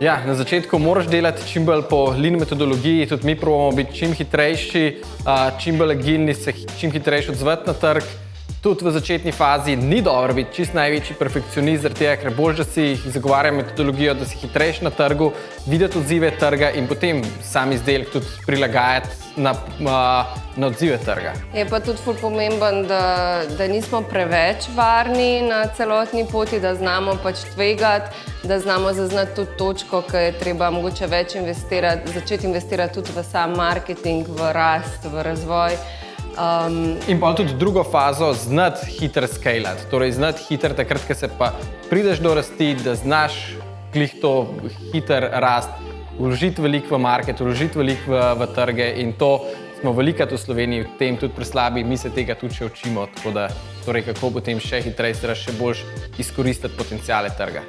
Ja, na začetku moraš delati čim bolj po lean metodologiji, tudi mi probamo biti čim hitrejši, čim bolj agilni, se čim hitrejši odzvati na trg. Tudi v začetni fazi ni dobro biti čist največji perfekcionist, zaradi tega, ker bolj, da si zagovarja metodologijo, da si hitrejši na trgu, videti odzive trga in potem sam izdelek tudi prilagajati na odzive trga. Je pa tudi ful pomemben, da nismo preveč varni na celotni poti, da znamo pač tvegati, da znamo zaznati tudi točko, ki je treba mogoče več investirati, začeti investirati tudi v sam marketing, v rast, v razvoj. In pa tudi drugo fazo, znati hitro skalati, torej znati hitro takrat, ko se pa prideš do rasti, da znaš glih to hitro rast, vložiti veliko v market, vložiti veliko v trge in to smo velikokrat v Sloveniji v tem tudi preslabi, mi se tega tudi še učimo, tako da torej kako potem še hitreje, še bolj izkoristiti potenciale trga.